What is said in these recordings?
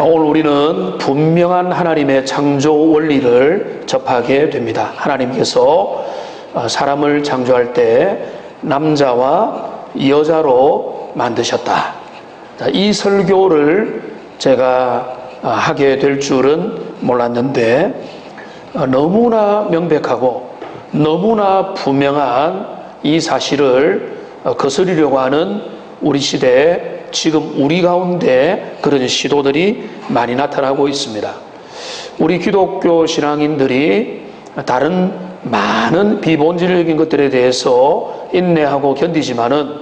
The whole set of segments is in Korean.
오늘 우리는 분명한 하나님의 창조 원리를 접하게 됩니다. 하나님께서 사람을 창조할 때 남자와 여자로 만드셨다. 이 설교를 제가 하게 될 줄은 몰랐는데 너무나 명백하고 너무나 분명한 이 사실을 거스르려고 하는 우리 시대에 지금 우리 가운데 그런 시도들이 많이 나타나고 있습니다. 우리 기독교 신앙인들이 다른 많은 비본질적인 것들에 대해서 인내하고 견디지만은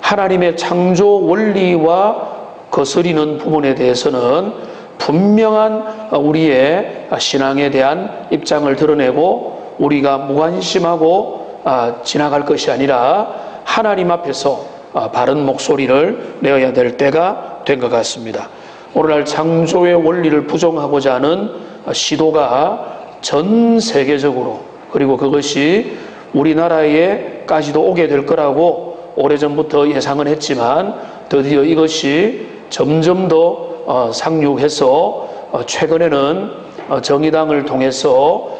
하나님의 창조 원리와 거스리는 부분에 대해서는 분명한 우리의 신앙에 대한 입장을 드러내고 우리가 무관심하고 지나갈 것이 아니라 하나님 앞에서 바른 목소리를 내어야 될 때가 된 것 같습니다. 오늘날 창조의 원리를 부정하고자 하는 시도가 전 세계적으로, 그리고 그것이 우리나라에까지도 오게 될 거라고 오래전부터 예상은 했지만 드디어 이것이 점점 더 상륙해서 최근에는 정의당을 통해서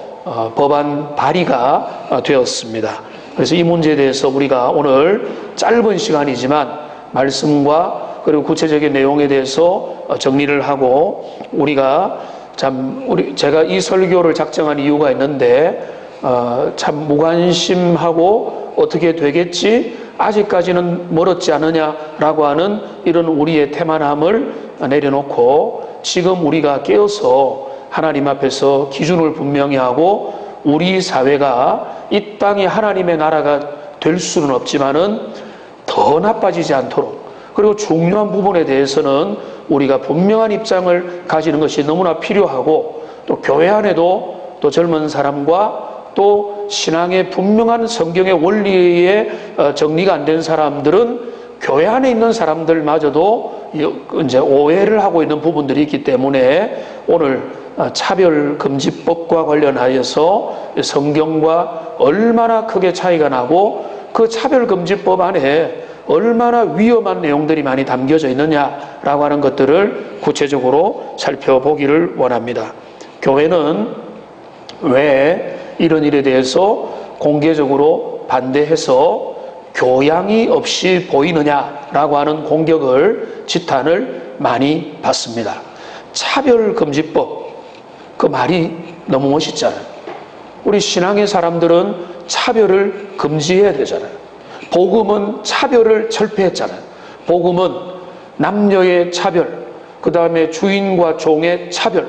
법안 발의가 되었습니다. 그래서 이 문제에 대해서 우리가 오늘 짧은 시간이지만 말씀과 그리고 구체적인 내용에 대해서 정리를 하고 제가 이 설교를 작정한 이유가 있는데 참 무관심하고 어떻게 되겠지? 아직까지는 멀었지 않느냐라고 하는 이런 우리의 태만함을 내려놓고 지금 우리가 깨어서 하나님 앞에서 기준을 분명히 하고 우리 사회가 이 땅이 하나님의 나라가 될 수는 없지만은 더 나빠지지 않도록, 그리고 중요한 부분에 대해서는 우리가 분명한 입장을 가지는 것이 너무나 필요하고, 또 교회 안에도 또 젊은 사람과 또 신앙의 분명한 성경의 원리에 정리가 안 된 사람들은 교회 안에 있는 사람들마저도 이제 오해를 하고 있는 부분들이 있기 때문에 오늘 차별금지법과 관련하여서 성경과 얼마나 크게 차이가 나고 그 차별금지법 안에 얼마나 위험한 내용들이 많이 담겨져 있느냐라고 하는 것들을 구체적으로 살펴보기를 원합니다. 교회는 왜 이런 일에 대해서 공개적으로 반대해서 교양이 없이 보이느냐라고 하는 공격을, 지탄을 많이 받습니다. 차별금지법, 그 말이 너무 멋있잖아요. 우리 신앙의 사람들은 차별을 금지해야 되잖아요. 복음은 차별을 철폐했잖아요. 복음은 남녀의 차별, 그 다음에 주인과 종의 차별,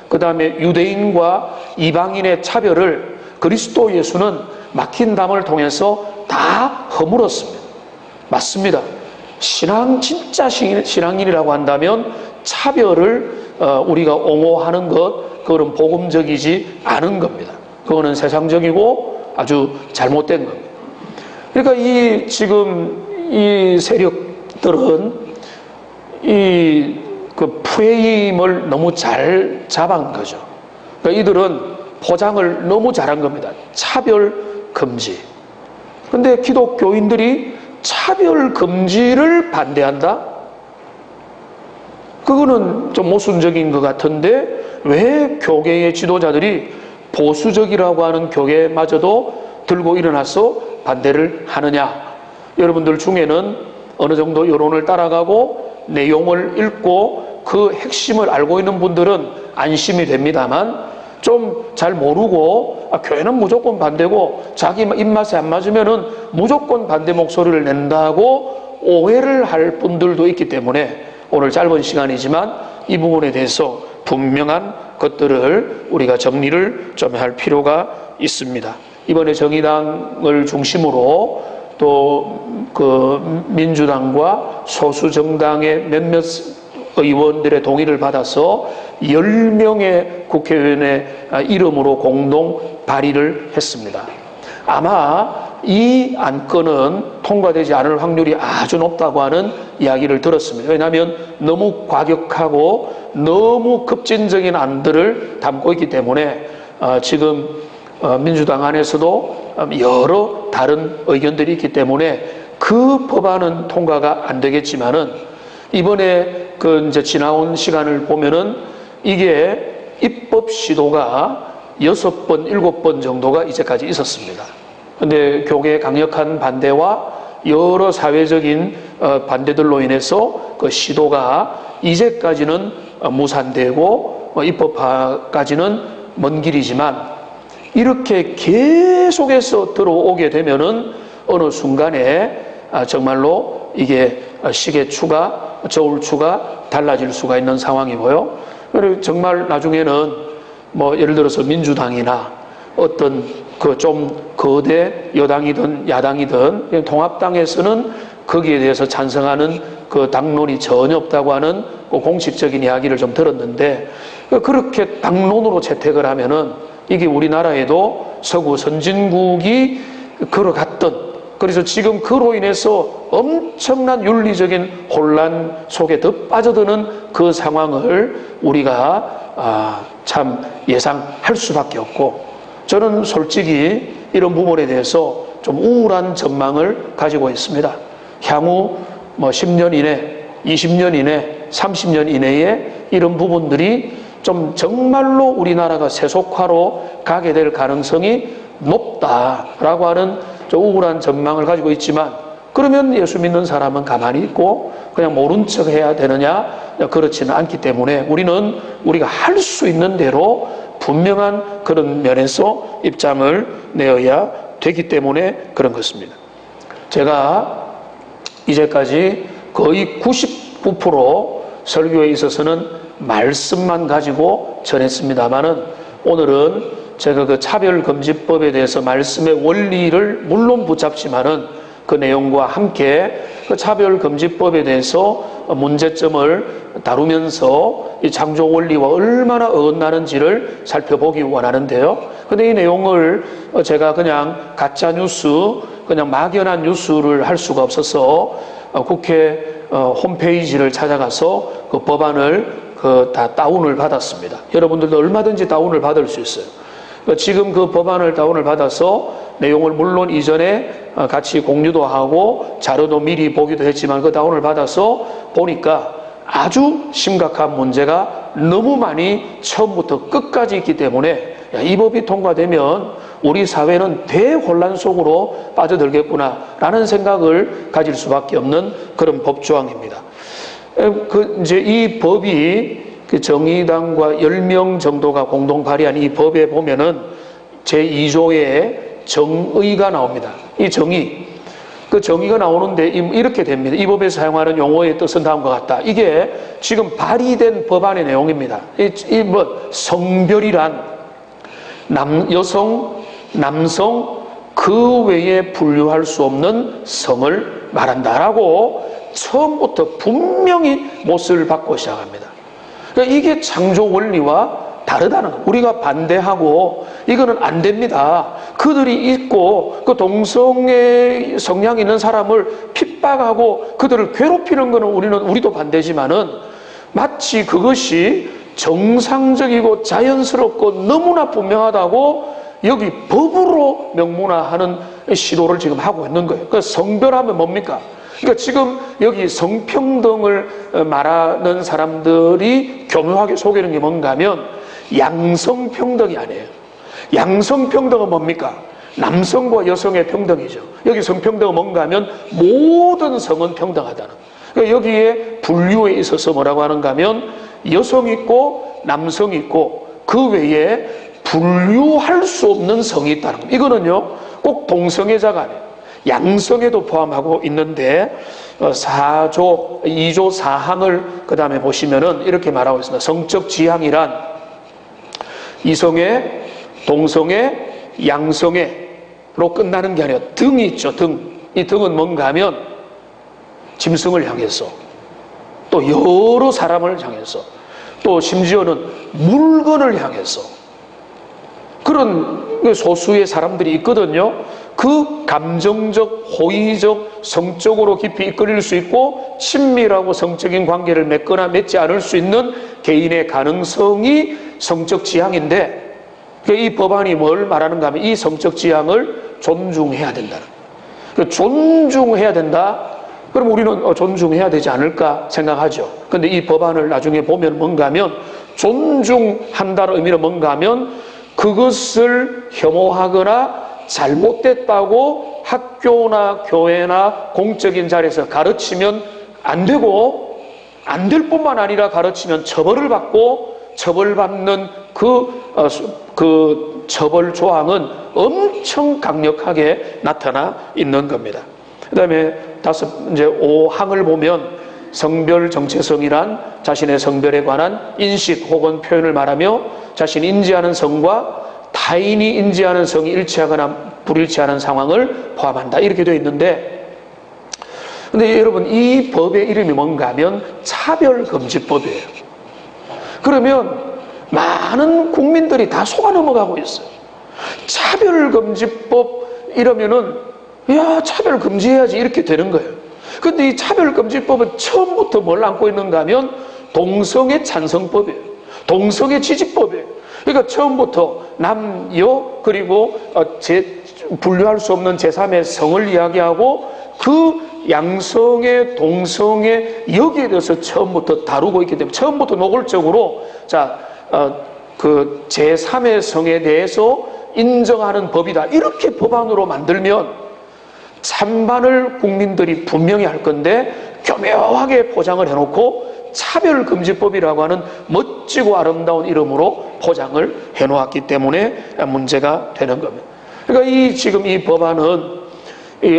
그 다음에 유대인과 이방인의 차별을 그리스도 예수는 막힌 담을 통해서 다 허물었습니다. 맞습니다. 진짜 신앙인이라고 한다면 차별을 우리가 옹호하는 것, 그거는 복음적이지 않은 겁니다. 그거는 세상적이고 아주 잘못된 겁니다. 그러니까 지금 이 세력들은 그 프레임을 너무 잘 잡은 거죠. 그러니까 이들은 포장을 너무 잘한 겁니다. 차별 금지. 근데 기독교인들이 차별 금지를 반대한다? 그거는 좀 모순적인 것 같은데 왜 교계의 지도자들이 보수적이라고 하는 교계마저도 들고 일어나서 반대를 하느냐? 여러분들 중에는 어느 정도 여론을 따라가고 내용을 읽고 그 핵심을 알고 있는 분들은 안심이 됩니다만 좀 잘 모르고 교회는 무조건 반대고 자기 입맛에 안 맞으면은 무조건 반대 목소리를 낸다고 오해를 할 분들도 있기 때문에 오늘 짧은 시간이지만 이 부분에 대해서 분명한 것들을 우리가 정리를 좀 할 필요가 있습니다. 이번에 정의당을 중심으로 또 그 민주당과 소수 정당의 몇몇 의원들의 동의를 받아서 10명의 국회의원의 이름으로 공동 발의를 했습니다. 아마 이 안건은 통과되지 않을 확률이 아주 높다고 하는 이야기를 들었습니다. 왜냐하면 너무 과격하고 너무 급진적인 안들을 담고 있기 때문에 지금 민주당 안에서도 여러 다른 의견들이 있기 때문에 그 법안은 통과가 안 되겠지만은 이번에 이제 지나온 시간을 보면은 이게 입법 시도가 6번, 7번 정도가 이제까지 있었습니다. 근데 교계의 강력한 반대와 여러 사회적인 반대들로 인해서 그 시도가 이제까지는 무산되고 입법화까지는 먼 길이지만, 이렇게 계속해서 들어오게 되면은 어느 순간에 정말로 이게 시계추가, 저울추가 달라질 수가 있는 상황이고요. 그리고 정말 나중에는 예를 들어서 민주당이나 어떤 그 좀 거대 여당이든 야당이든 통합당에서는 거기에 대해서 찬성하는 그 당론이 전혀 없다고 하는 그 공식적인 이야기를 좀 들었는데, 그렇게 당론으로 채택을 하면은 이게 우리나라에도 서구 선진국이 걸어갔던, 그래서 지금 그로 인해서 엄청난 윤리적인 혼란 속에 더 빠져드는 그 상황을 우리가 참 예상할 수밖에 없고, 저는 솔직히 이런 부분에 대해서 좀 우울한 전망을 가지고 있습니다. 향후 10년 이내, 20년 이내, 30년 이내에 이런 부분들이 좀 정말로 우리나라가 세속화로 가게 될 가능성이 높다라고 하는 좀 우울한 전망을 가지고 있지만, 그러면 예수 믿는 사람은 가만히 있고 그냥 모른 척 해야 되느냐? 그렇지는 않기 때문에 우리는 우리가 할 수 있는 대로 분명한 그런 면에서 입장을 내어야 되기 때문에 그런 것입니다. 제가 이제까지 거의 99% 설교에 있어서는 말씀만 가지고 전했습니다만은, 오늘은 제가 그 차별금지법에 대해서 말씀의 원리를 물론 붙잡지만은 그 내용과 함께 그 차별금지법에 대해서 문제점을 다루면서 이 창조 원리와 얼마나 어긋나는지를 살펴보기 원하는데요. 근데 이 내용을 제가 그냥 가짜 뉴스, 그냥 막연한 뉴스를 할 수가 없어서 국회 홈페이지를 찾아가서 그 법안을 다 다운을 받았습니다. 여러분들도 얼마든지 다운을 받을 수 있어요. 지금 그 법안을 다운을 받아서 내용을 물론 이전에 같이 공유도 하고 자료도 미리 보기도 했지만, 그 다운을 받아서 보니까 아주 심각한 문제가 너무 많이 처음부터 끝까지 있기 때문에, 이 법이 통과되면 우리 사회는 대혼란 속으로 빠져들겠구나라는 생각을 가질 수밖에 없는 그런 법조항입니다. 이제 이 법이 정의당과 10명 정도가 공동 발의한 이 법에 보면은 제2조에 정의가 나옵니다. 이 정의, 그 정의가 나오는데 이렇게 됩니다. 이 법에 사용하는 용어의 뜻은 다음과 같다. 이게 지금 발의된 법안의 내용입니다. 성별이란 여성, 남성 그 외에 분류할 수 없는 성을 말한다라고 처음부터 분명히 못을 박고 시작합니다. 그러니까 이게 창조 원리와 다르다는 거예요. 우리가 반대하고 이거는 안 됩니다. 그들이 있고 그 동성애 성향이 있는 사람을 핍박하고 그들을 괴롭히는 거는 우리도 반대지만은, 마치 그것이 정상적이고 자연스럽고 너무나 분명하다고 여기 법으로 명문화하는 시도를 지금 하고 있는 거예요. 그러니까 성별하면 뭡니까? 그러니까 지금 여기 성평등을 말하는 사람들이 교묘하게 속이는 게 뭔가 하면 양성평등이 아니에요. 양성평등은 뭡니까? 남성과 여성의 평등이죠. 여기 성평등은 뭔가 하면 모든 성은 평등하다는. 그러니까 여기에 분류에 있어서 뭐라고 하는가 하면 여성이 있고 남성이 있고 그 외에 분류할 수 없는 성이 있다는 겁니다. 이거는요 꼭 동성애자가 아니에요. 양성에도 포함하고 있는데 4조 2조 4항을 그 다음에 보시면은 이렇게 말하고 있습니다. 성적 지향이란 이성애, 동성애, 양성애로 끝나는 게 아니라 등이 있죠. 이 등은 뭔가 하면 짐승을 향해서, 또 여러 사람을 향해서, 또 심지어는 물건을 향해서 그런 소수의 사람들이 있거든요. 그 감정적, 호의적, 성적으로 깊이 이끌릴 수 있고 친밀하고 성적인 관계를 맺거나 맺지 않을 수 있는 개인의 가능성이 성적 지향인데, 이 법안이 뭘 말하는가 하면 이 성적 지향을 존중해야 된다는, 존중해야 된다. 그럼 우리는 존중해야 되지 않을까 생각하죠. 근데 이 법안을 나중에 보면 뭔가 하면 존중한다는 의미는 뭔가 하면 그것을 혐오하거나 잘못됐다고 학교나 교회나 공적인 자리에서 가르치면 안 되고, 안 될 뿐만 아니라 가르치면 처벌을 받고, 처벌받는 그 처벌 조항은 엄청 강력하게 나타나 있는 겁니다. 그 다음에 이제 5항을 보면 성별 정체성이란 자신의 성별에 관한 인식 혹은 표현을 말하며 자신이 인지하는 성과 타인이 인지하는 성이 일치하거나 불일치하는 상황을 포함한다. 이렇게 되어 있는데, 근데 여러분, 이 법의 이름이 뭔가 하면 차별금지법이에요. 그러면 많은 국민들이 다 속아 넘어가고 있어요. 차별금지법 이러면은, 야, 차별 금지해야지, 이렇게 되는 거예요. 근데 이 차별금지법은 처음부터 뭘 안고 있는가 하면 동성애 찬성법이에요. 동성애 지지법이에요. 그러니까 처음부터 남, 여, 그리고 분류할 수 없는 제3의 성을 이야기하고 그 양성애, 동성애, 여기에 대해서 처음부터 다루고 있기 때문에 처음부터 노골적으로 그 제3의 성에 대해서 인정하는 법이다. 이렇게 법안으로 만들면 찬반을 국민들이 분명히 할 건데 교묘하게 포장을 해놓고 차별금지법이라고 하는 멋지고 아름다운 이름으로 포장을 해놓았기 때문에 문제가 되는 겁니다. 그러니까 지금 이 법안은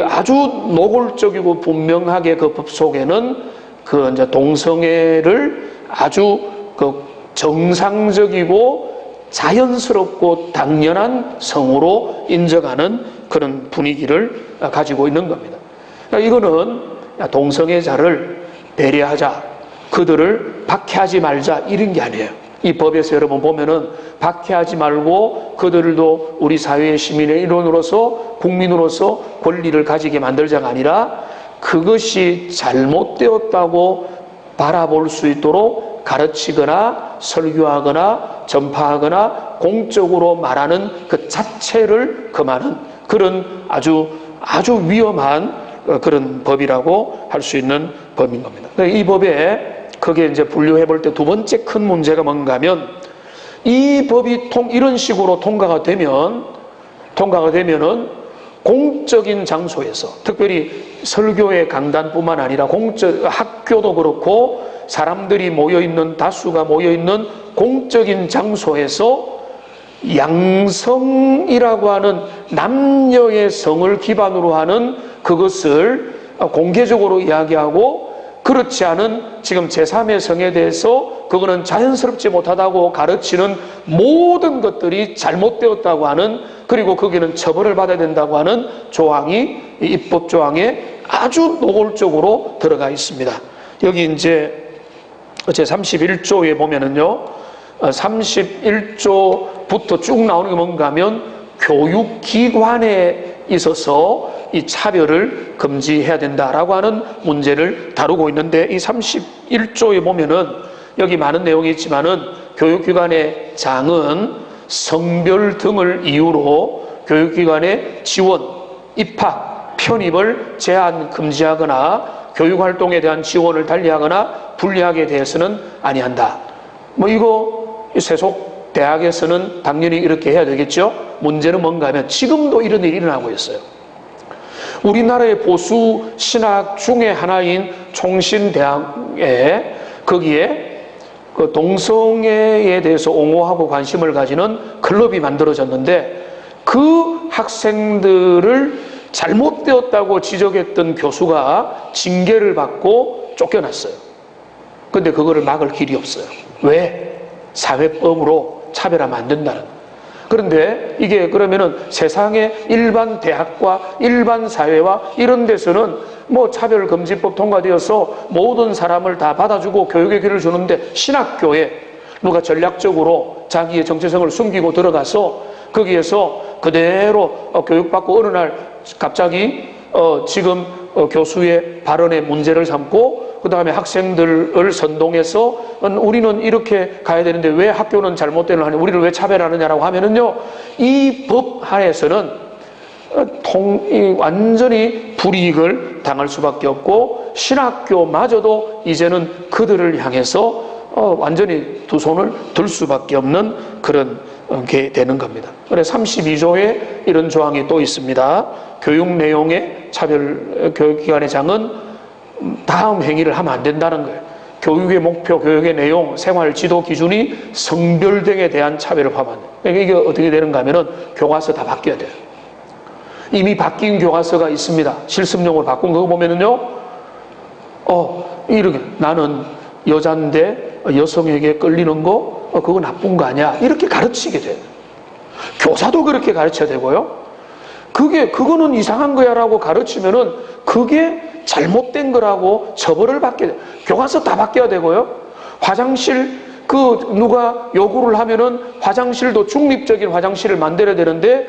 아주 노골적이고 분명하게 그 법 속에는 그 이제 동성애를 아주 그 정상적이고 자연스럽고 당연한 성으로 인정하는 그런 분위기를 가지고 있는 겁니다. 그러니까 이거는 동성애자를 배려하자, 그들을 박해하지 말자, 이런 게 아니에요. 이 법에서 여러분 보면은 박해하지 말고 그들도 우리 사회의 시민의 일원으로서, 국민으로서 권리를 가지게 만들자가 아니라 그것이 잘못되었다고 바라볼 수 있도록 가르치거나 설교하거나 전파하거나 공적으로 말하는 그 자체를 금하는 그런 아주 위험한 그런 법이라고 할 수 있는 법인 겁니다. 이 법에 그게 이제 분류해 볼 때 두 번째 큰 문제가 뭔가 하면 이 법이 이런 식으로 통과가 되면은 공적인 장소에서, 특별히 설교의 강단뿐만 아니라 학교도 그렇고 사람들이 모여있는, 다수가 모여있는 공적인 장소에서 양성이라고 하는 남녀의 성을 기반으로 하는 그것을 공개적으로 이야기하고, 그렇지 않은 지금 제3의 성에 대해서 그거는 자연스럽지 못하다고 가르치는 모든 것들이 잘못되었다고 하는, 그리고 거기는 처벌을 받아야 된다고 하는 조항이 입법 조항에 아주 노골적으로 들어가 있습니다. 여기 이제 제31조에 보면은요, 31조부터 쭉 나오는 게 뭔가 하면 교육기관에 있어서 이 차별을 금지해야 된다라고 하는 문제를 다루고 있는데, 이 31조에 보면은 여기 많은 내용이 있지만은 교육기관의 장은 성별 등을 이유로 교육기관의 지원, 입학, 편입을 제한 금지하거나 교육활동에 대한 지원을 달리하거나 불리하게 대해서는 아니한다. 이거 세속 대학에서는 당연히 이렇게 해야 되겠죠. 문제는 뭔가 하면 지금도 이런 일이 일어나고 있어요. 우리나라의 보수 신학 중에 하나인 총신대학에 거기에 그 동성애에 대해서 옹호하고 관심을 가지는 클럽이 만들어졌는데, 그 학생들을 잘못되었다고 지적했던 교수가 징계를 받고 쫓겨났어요. 근데 그거를 막을 길이 없어요. 왜? 사회법으로 차별하면 안 된다는. 그런데 이게 그러면은 세상의 일반 대학과 일반 사회와 이런 데서는 차별금지법 통과되어서 모든 사람을 다 받아주고 교육의 기회를 주는데, 신학교에 누가 전략적으로 자기의 정체성을 숨기고 들어가서 거기에서 그대로 교육받고 어느 날 갑자기 지금 교수의 발언에 문제를 삼고 그 다음에 학생들을 선동해서 우리는 이렇게 가야 되는데 왜 학교는 잘못되는 하냐, 우리를 왜 차별하느냐라고 하면은요, 이 법 하에서는 완전히 불이익을 당할 수밖에 없고, 신학교마저도 이제는 그들을 향해서 완전히 두 손을 들 수밖에 없는 그런 게 되는 겁니다. 그래서 32조에 이런 조항이 또 있습니다. 교육 내용의 차별, 교육기관의 장은 다음 행위를 하면 안 된다는 거예요. 교육의 목표, 교육의 내용, 생활 지도 기준이 성별 등에 대한 차별을 포함한다. 그러니까 이게 어떻게 되는가 하면은 교과서 다 바뀌어야 돼요. 이미 바뀐 교과서가 있습니다. 실습용으로 바꾼 거 보면은요, 이렇게 나는 여잔데 여성에게 끌리는 거, 그거 나쁜 거 아니야. 이렇게 가르치게 돼요. 교사도 그렇게 가르쳐야 되고요. 그거는 이상한 거야 라고 가르치면은 그게 잘못된 거라고 처벌을 받게 돼요. 교과서 다 바뀌어야 되고요. 화장실, 누가 요구를 하면은 화장실도 중립적인 화장실을 만들어야 되는데,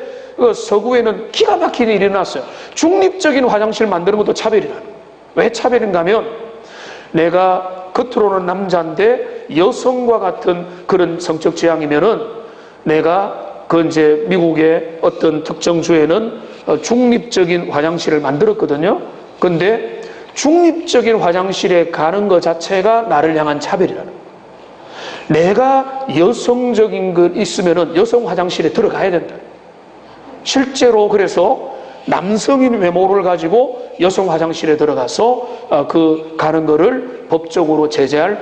서구에는 기가 막히게 일이 났어요. 중립적인 화장실 만드는 것도 차별이라는 거예요. 왜 차별인가 하면, 내가 겉으로는 남자인데 여성과 같은 그런 성적 지향이면은 내가 이제 미국의 어떤 특정 주에는 중립적인 화장실을 만들었거든요. 근데 중립적인 화장실에 가는 것 자체가 나를 향한 차별이라는 거예요. 내가 여성적인 것 있으면은 여성 화장실에 들어가야 된다. 실제로 그래서 남성인 외모를 가지고 여성 화장실에 들어가서 가는 거를 법적으로 제재할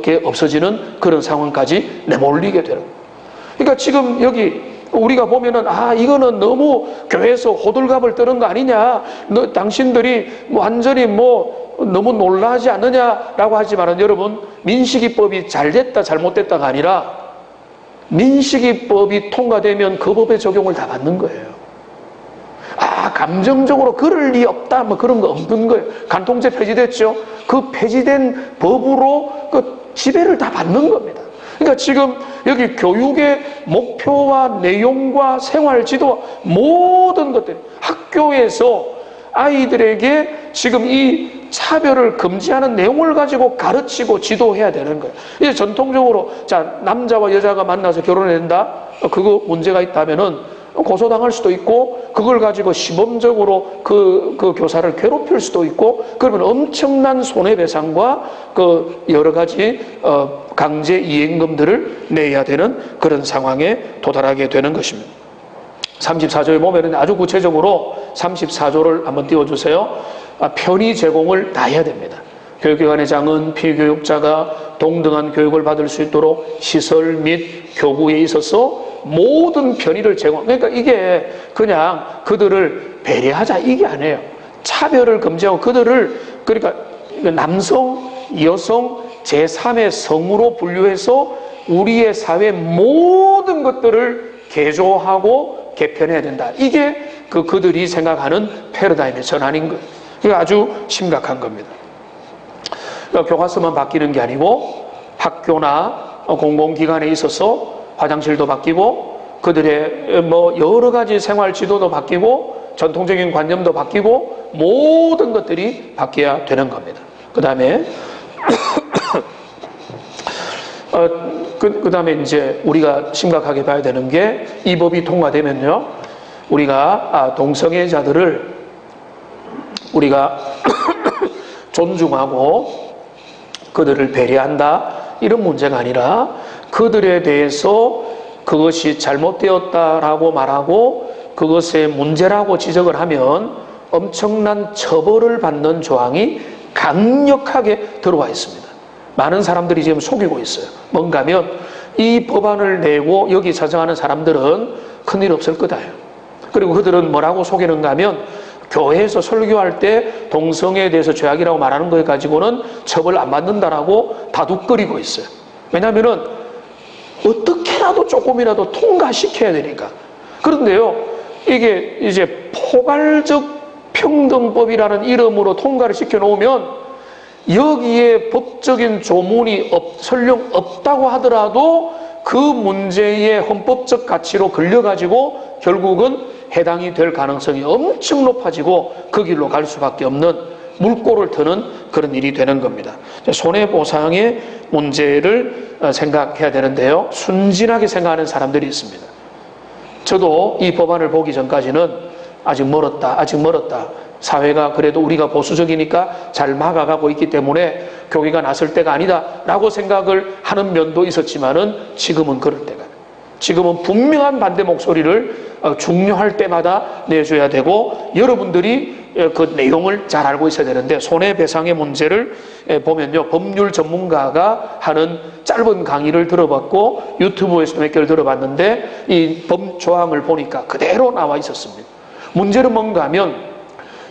게 없어지는 그런 상황까지 내몰리게 되는 거예요. 그러니까 지금 여기 우리가 보면은 이거는 너무 교회에서 호들갑을 떠는 거 아니냐, 당신들이 완전히 너무 놀라지 않느냐라고 하지만은, 여러분, 민식이법이 잘 됐다 잘못됐다가 아니라 민식이법이 통과되면 그 법의 적용을 다 받는 거예요. 감정적으로 그럴 리 없다 그런 거 없는 거예요. 간통죄 폐지됐죠. 그 폐지된 법으로 지배를 다 받는 겁니다. 그러니까 지금 여기 교육의 목표와 내용과 생활 지도, 모든 것들, 학교에서 아이들에게 지금 이 차별을 금지하는 내용을 가지고 가르치고 지도해야 되는 거예요. 이제 전통적으로 남자와 여자가 만나서 결혼해야 된다, 그거 문제가 있다면은 고소당할 수도 있고, 그걸 가지고 시범적으로 그 교사를 괴롭힐 수도 있고, 그러면 엄청난 손해배상과 여러 가지 강제 이행금들을 내야 되는 그런 상황에 도달하게 되는 것입니다. 34조에 보면 아주 구체적으로 34조를 한번 띄워주세요. 편의 제공을 다 해야 됩니다. 교육기관의 장은 피교육자가 동등한 교육을 받을 수 있도록 시설 및 교구에 있어서 모든 편의를 제공. 그러니까 이게 그냥 그들을 배려하자 이게 아니에요. 차별을 금지하고 그들을, 그러니까 남성, 여성, 제3의 성으로 분류해서 우리의 사회 모든 것들을 개조하고 개편해야 된다. 이게 그들이 생각하는 패러다임의 전환인 거예요. 이게 아주 심각한 겁니다. 교과서만 바뀌는 게 아니고 학교나 공공기관에 있어서 화장실도 바뀌고, 그들의 여러 가지 생활 지도도 바뀌고, 전통적인 관념도 바뀌고, 모든 것들이 바뀌어야 되는 겁니다. 그 다음에 그 다음에 이제 우리가 심각하게 봐야 되는 게, 이 법이 통과되면요, 우리가 동성애자들을 우리가 존중하고 그들을 배려한다 이런 문제가 아니라, 그들에 대해서 그것이 잘못되었다라고 말하고 그것의 문제라고 지적을 하면 엄청난 처벌을 받는 조항이 강력하게 들어와 있습니다. 많은 사람들이 지금 속이고 있어요. 뭔가 하면 이 법안을 내고 여기 사정하는 사람들은 큰일 없을 거다. 그리고 그들은 뭐라고 속이는가 하면, 교회에서 설교할 때 동성애에 대해서 죄악이라고 말하는 거에 가지고는 처벌 안 받는다라고 다독거리고 있어요. 왜냐하면은 어떻게라도 조금이라도 통과시켜야 되니까. 그런데요, 이게 이제 포괄적 평등법이라는 이름으로 통과를 시켜놓으면 여기에 법적인 조문이 설령 없다고 하더라도 그 문제의 헌법적 가치로 걸려가지고 결국은 해당이 될 가능성이 엄청 높아지고 그 길로 갈 수밖에 없는 물꼬를 트는 그런 일이 되는 겁니다. 손해보상의 문제를 생각해야 되는데요, 순진하게 생각하는 사람들이 있습니다. 저도 이 법안을 보기 전까지는 아직 멀었다, 아직 멀었다. 사회가 그래도 우리가 보수적이니까 잘 막아가고 있기 때문에 교회가 나설 때가 아니다 라고 생각을 하는 면도 있었지만은 지금은 그럴 때가, 지금은 분명한 반대 목소리를 중요할 때마다 내줘야 되고, 여러분들이 그 내용을 잘 알고 있어야 되는데, 손해배상의 문제를 보면요, 법률 전문가가 하는 짧은 강의를 들어봤고 유튜브에서도 몇 개를 들어봤는데, 이 법 조항을 보니까 그대로 나와 있었습니다. 문제는 뭔가 하면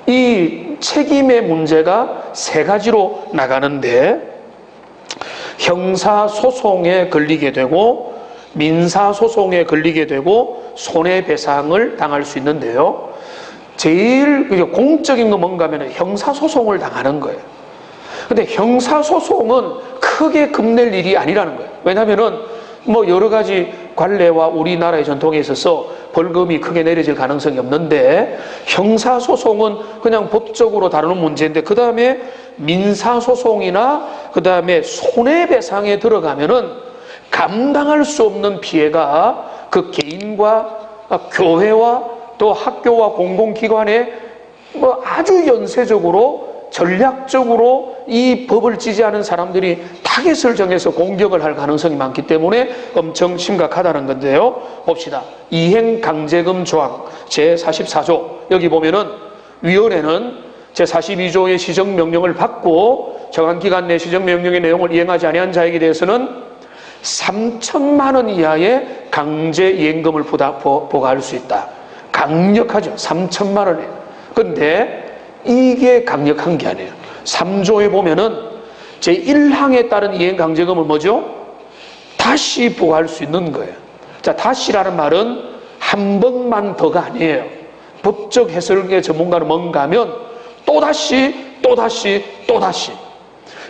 이 책임의 문제가 세 가지로 나가는데, 형사소송에 걸리게 되고 민사소송에 걸리게 되고 손해배상을 당할 수 있는데요, 제일 공적인 건 뭔가 하면 형사소송을 당하는 거예요. 근데 형사소송은 크게 겁낼 일이 아니라는 거예요. 왜냐하면은 뭐 여러 가지 관례와 우리나라의 전통에 있어서 벌금이 크게 내려질 가능성이 없는데, 형사소송은 그냥 법적으로 다루는 문제인데, 그 다음에 민사소송이나 그 다음에 손해배상에 들어가면은 감당할 수 없는 피해가 그 개인과 교회와 또 학교와 공공기관에 뭐 아주 연쇄적으로 전략적으로 이 법을 지지하는 사람들이 타겟을 정해서 공격을 할 가능성이 많기 때문에 엄청 심각하다는 건데요. 봅시다. 이행강제금 조항 제44조, 여기 보면은 위원회는 제42조의 시정명령을 받고 정한 기간 내 시정명령의 내용을 이행하지 아니한 자에게 대해서는 3천만 원 이하의 강제이행금을 부과할 수 있다. 강력하죠. 3천만 원에. 근데 이게 강력한 게 아니에요. 3조에 보면은 제1항에 따른 이행강제금을 뭐죠? 다시 부과할 수 있는 거예요. 자, 다시라는 말은 한 번만 더가 아니에요. 법적 해설의 전문가는 뭔가 하면 또다시 또다시 또다시.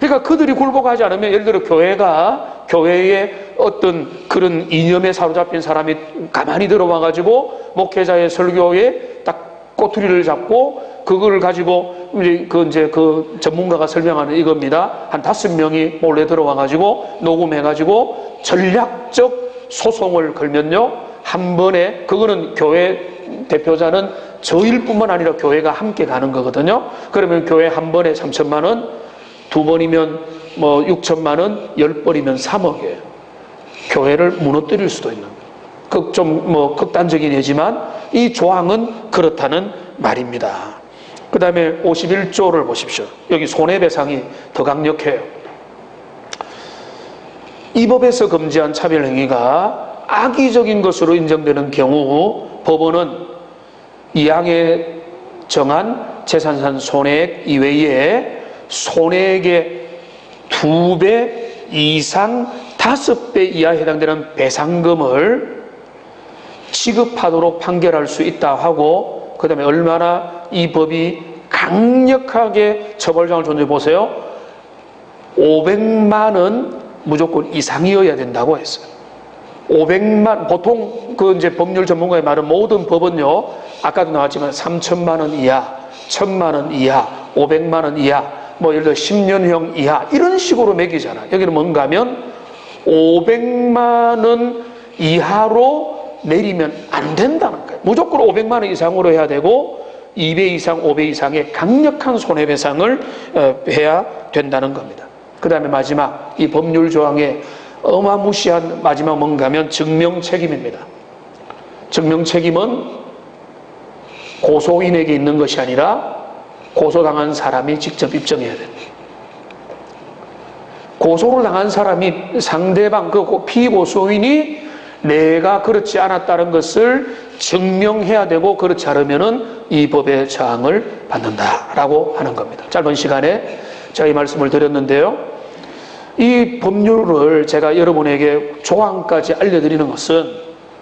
그러니까 그들이 굴복하지 않으면, 예를 들어 교회의 어떤 그런 이념에 사로잡힌 사람이 가만히 들어와 가지고 목회자의 설교에 딱 꼬투리를 잡고 그걸 가지고 이제 그 전문가가 설명하는 이겁니다. 한 5명이 몰래 들어와 가지고 녹음해 가지고 전략적 소송을 걸면요, 한 번에, 그거는 교회 대표자는 저일 뿐만 아니라 교회가 함께 가는 거거든요. 그러면 교회 한 번에 3천만 원, 2번이면 뭐 6천만 원, 10번이면 3억이에요. 교회를 무너뜨릴 수도 있는 거예요. 좀 뭐 극단적인 예지만 이 조항은 그렇다는 말입니다. 그 다음에 51조를 보십시오. 여기 손해배상이 더 강력해요. 이 법에서 금지한 차별행위가 악의적인 것으로 인정되는 경우 법원은 이 항에 정한 재산상 손해액 이외에 손해액의 2배 이상 5배 이하에 해당되는 배상금을 지급하도록 판결할 수 있다 하고, 그 다음에 얼마나 이 법이 강력하게 처벌장을 존재해 보세요. 500만 원 무조건 이상이어야 된다고 했어요. 500만, 보통 그 이제 법률 전문가의 말은 모든 법은요, 아까도 나왔지만 3천만 원 이하, 1,000만 원 이하, 500만 원 이하, 뭐 예를 들어 10년형 이하 이런 식으로 매기잖아. 여기는 뭔가 하면 500만 원 이하로 내리면 안 된다는 거예요. 무조건 500만 원 이상으로 해야 되고 2배 이상, 5배 이상의 강력한 손해배상을 해야 된다는 겁니다. 그 다음에 마지막, 이 법률 조항의 어마무시한 마지막 뭔가 하면 증명책임입니다. 증명책임은 고소인에게 있는 것이 아니라 고소당한 사람이 직접 입증해야 됩니다. 고소를 당한 사람이, 상대방 그 피고소인이 내가 그렇지 않았다는 것을 증명해야 되고, 그렇지 않으면은 이 법의 저항을 받는다라고 하는 겁니다. 짧은 시간에 제가 이 말씀을 드렸는데요, 이 법률을 제가 여러분에게 조항까지 알려드리는 것은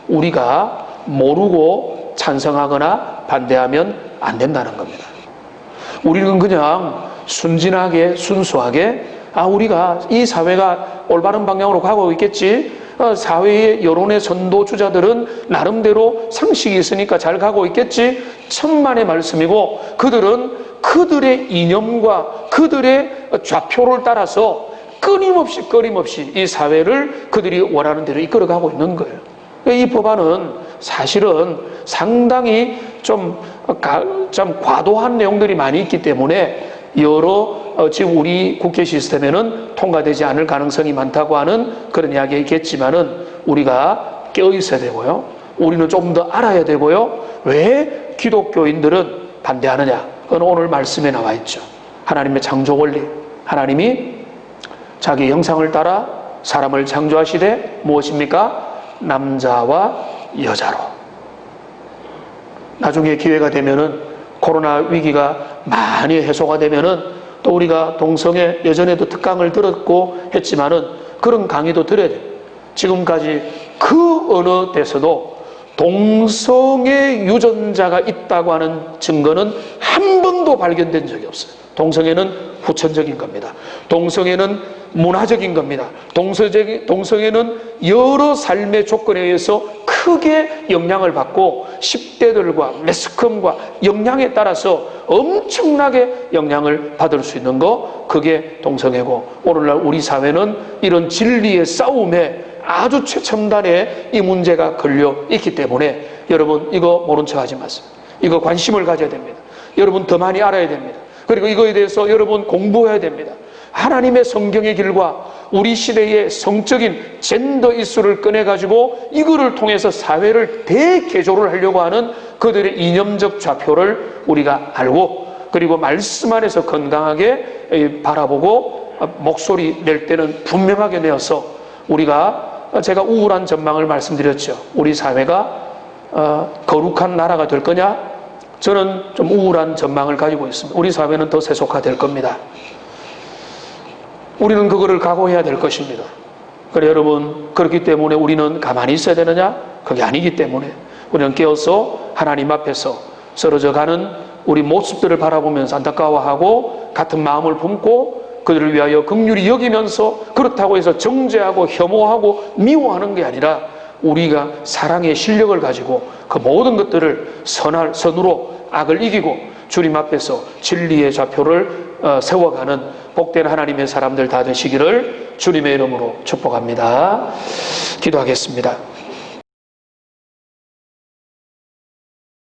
우리가 모르고 찬성하거나 반대하면 안 된다는 겁니다. 우리는 그냥 순진하게 순수하게 우리가 이 사회가 올바른 방향으로 가고 있겠지, 사회의 여론의 선도주자들은 나름대로 상식이 있으니까 잘 가고 있겠지, 천만의 말씀이고, 그들은 그들의 이념과 그들의 좌표를 따라서 끊임없이 이 사회를 그들이 원하는 대로 이끌어가고 있는 거예요. 이 법안은 사실은 상당히 좀 참 과도한 내용들이 많이 있기 때문에 여러 지금 우리 국회 시스템에는 통과되지 않을 가능성이 많다고 하는 그런 이야기가 있겠지만은 우리가 깨어 있어야 되고요. 우리는 좀 더 알아야 되고요. 왜 기독교인들은 반대하느냐? 그건 오늘 말씀에 나와 있죠. 하나님의 창조 원리. 하나님이 자기 형상을 따라 사람을 창조하시되 무엇입니까? 남자와 여자로. 나중에 기회가 되면은 코로나 위기가 많이 해소가 되면은 또 우리가 동성애 예전에도 특강을 들었고 했지만은 그런 강의도 들어야 돼요. 지금까지 그 어느 데서도 동성애 유전자가 있다고 하는 증거는 한 번도 발견된 적이 없어요. 동성애는 후천적인 겁니다. 동성애는 문화적인 겁니다. 동성애는 여러 삶의 조건에 의해서 크게 영향을 받고 10대들과 매스컴과 영향에 따라서 엄청나게 영향을 받을 수 있는 거, 그게 동성애고, 오늘날 우리 사회는 이런 진리의 싸움에 아주 최첨단에 이 문제가 걸려 있기 때문에 여러분 이거 모른 척 하지 마세요. 이거 관심을 가져야 됩니다. 여러분 더 많이 알아야 됩니다. 그리고 이거에 대해서 여러분 공부해야 됩니다. 하나님의 성경의 길과 우리 시대의 성적인 젠더 이슈를 꺼내가지고 이거를 통해서 사회를 대개조를 하려고 하는 그들의 이념적 좌표를 우리가 알고, 그리고 말씀 안에서 건강하게 바라보고 목소리 낼 때는 분명하게 내어서, 우리가 제가 우울한 전망을 말씀드렸죠. 우리 사회가 거룩한 나라가 될 거냐? 저는 좀 우울한 전망을 가지고 있습니다. 우리 사회는 더 세속화될 겁니다. 우리는 그거를 각오해야 될 것입니다. 그래 여러분, 그렇기 때문에 우리는 가만히 있어야 되느냐? 그게 아니기 때문에 우리는 깨어서 하나님 앞에서 쓰러져 가는 우리 모습들을 바라보면서 안타까워하고 같은 마음을 품고 그들을 위하여 긍휼히 여기면서, 그렇다고 해서 정죄하고 혐오하고 미워하는 게 아니라 우리가 사랑의 실력을 가지고 그 모든 것들을 선으로 악을 이기고 주님 앞에서 진리의 좌표를 세워가는 복된 하나님의 사람들 다 되시기를 주님의 이름으로 축복합니다. 기도하겠습니다.